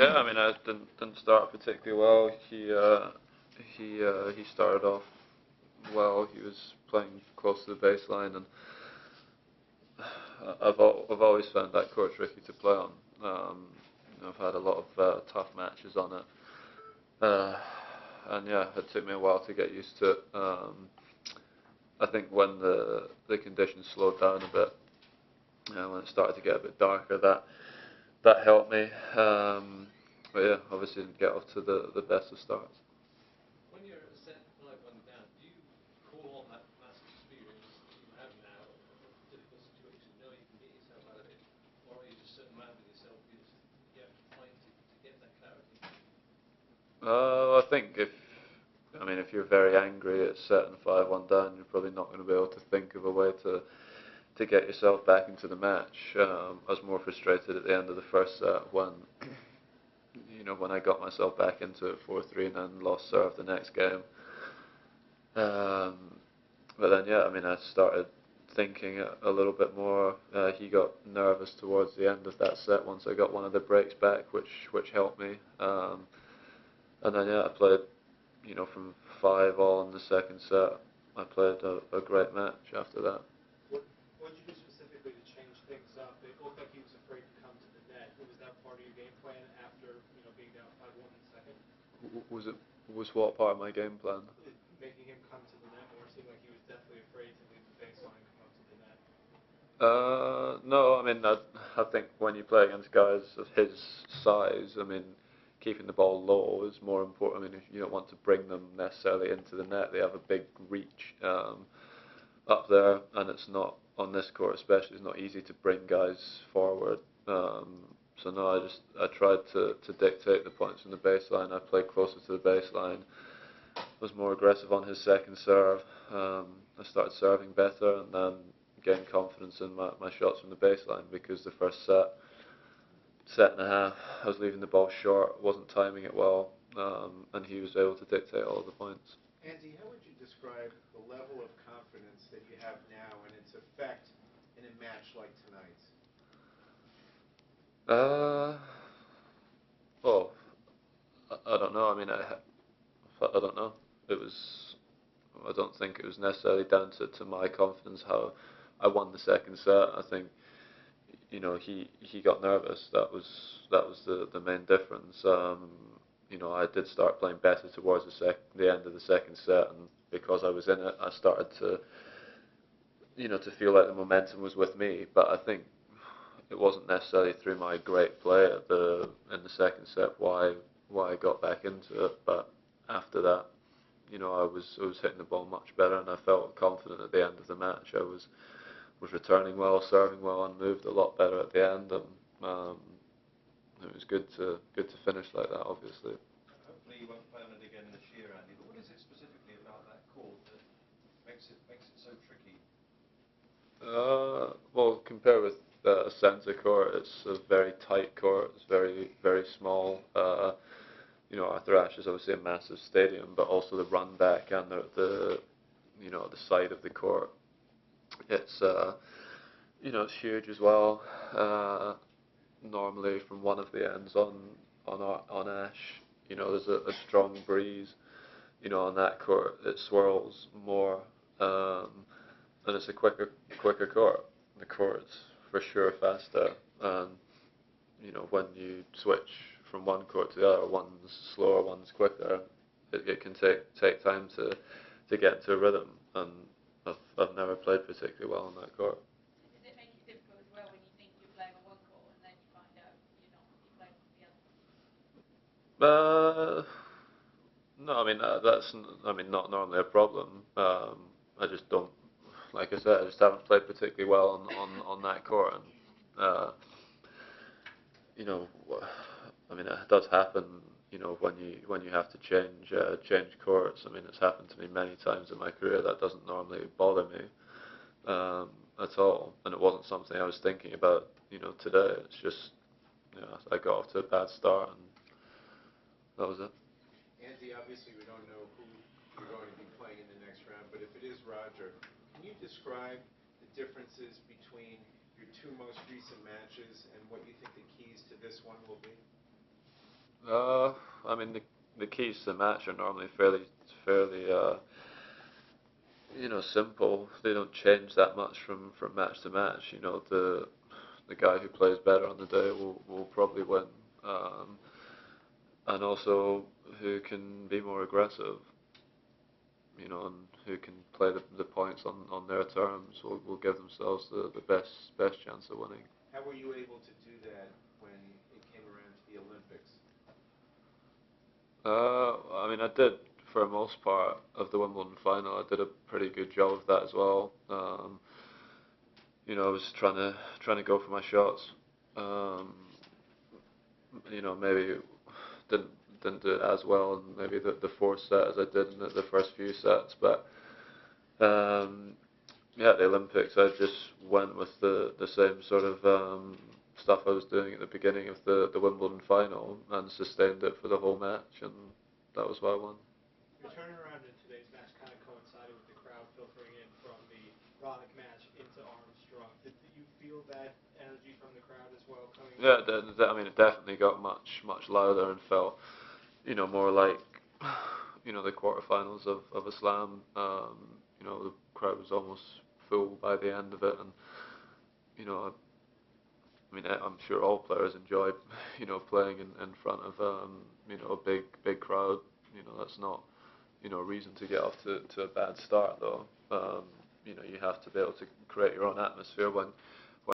Yeah, I mean, I didn't start particularly well. He started off well. He was playing close to the baseline, and I've always found that court tricky to play on. I've had a lot of tough matches on it, and yeah, it took me a while to get used to it. I think when the conditions slowed down a bit, when it started to get a bit darker, that helped me. But yeah, obviously didn't get off to the best of starts. When you're set 5-1 down, do you call on that massive experience that you have now of difficult situation, know you can get yourself out of it, or are you just so mad with yourself you have to fight to get that clarity? I think if you're very angry at setting 5-1 down, you're probably not going to be able to think of a way to get yourself back into the match. I was more frustrated at the end of the first set when I got myself back into it 4-3 and then lost serve the next game. But then yeah, I started thinking a little bit more. He got nervous towards the end of that set once I got one of the breaks back, which helped me. And then yeah, I played, from 5-all in the second set. I played a great match after that. What did you do specifically to change things up? It looked like he was afraid to come to the net. Was that part of your game plan after being down 5-1 in the second? Was what part of my game plan? Making him come to the net more. It seemed like he was definitely afraid to leave the baseline and come up to the net. No, I think when you play against guys of his size, keeping the ball low is more important. You don't want to bring them necessarily into the net. They have a big reach up there, and it's not on this court especially. It's not easy to bring guys forward. So no, I tried to dictate the points from the baseline. I played closer to the baseline. Was more aggressive on his second serve. I started serving better, and then gained confidence in my shots from the baseline, because the first set and a half, I was leaving the ball short, wasn't timing it well, and he was able to dictate all of the points. Andy, how would you describe the level of confidence that you have now and its effect in a match like tonight's? Well, I don't know. I don't know. It was. I don't think it was necessarily down to my confidence how I won the second set. I think he got nervous. That was the main difference. I did start playing better towards the end of the second set, and because I was in it, I started to feel like the momentum was with me. But I think it wasn't necessarily through my great play in the second set why I got back into it. But after that, I was hitting the ball much better, and I felt confident at the end of the match. I was returning well, serving well, and moved a lot better at the end. And it was good to finish like that, obviously. Hopefully you won't play on it again this year, Andy. But what is it specifically about that court that makes it so tricky? Well, compared with a centre court, it's a very tight court. It's very, very small. Arthur Ashe is obviously a massive stadium, but also the run back and the side of the court. It's it's huge as well. Normally from one of the ends on Ashe, there's a strong breeze. On that court it swirls more, and it's a quicker court. The court's for sure faster, and when you switch from one court to the other, one's slower, one's quicker. It can take time to get into a rhythm, and I've never played particularly well on that court. Does it make it difficult as well when you think you're playing on one court and then you find out you're playing on the other? No, that's not normally a problem. I just don't, like I said, I just haven't played particularly well on that court, and it does happen. When you have to change courts. It's happened to me many times in my career. That doesn't normally bother me at all, and it wasn't something I was thinking about. Today. It's just I got off to a bad start, and that was it. Andy, obviously we don't know who you're going to be playing in the next round, but if it is Roger, can you describe the differences between your two most recent matches and what you think the keys to this one will be? I mean, the keys to the match are normally fairly simple. They don't change that much from match to match. The guy who plays better on the day will probably win, and also who can be more aggressive. And who can play the points on their terms will give themselves the best chance of winning. How were you able to do that when it came around to the Olympics? I mean, I did for the most part of the Wimbledon final. I did a pretty good job of that as well. I was trying to go for my shots. Maybe didn't do it as well in maybe the fourth set as I did in the first few sets, but at the Olympics I just went with the same sort of stuff I was doing at the beginning of the Wimbledon final and sustained it for the whole match, and that was why I won. Your turnaround in today's match kind of coincided with the crowd filtering in from the Roddick match into Armstrong. Did you feel that energy from the crowd as well coming? Yeah, I mean, it definitely got much louder and felt, more like, the quarterfinals of a slam. The crowd was almost full by the end of it, and I mean, I'm sure all players enjoy, playing in front of, a big crowd. That's not, a reason to get off to a bad start though. You have to be able to create your own atmosphere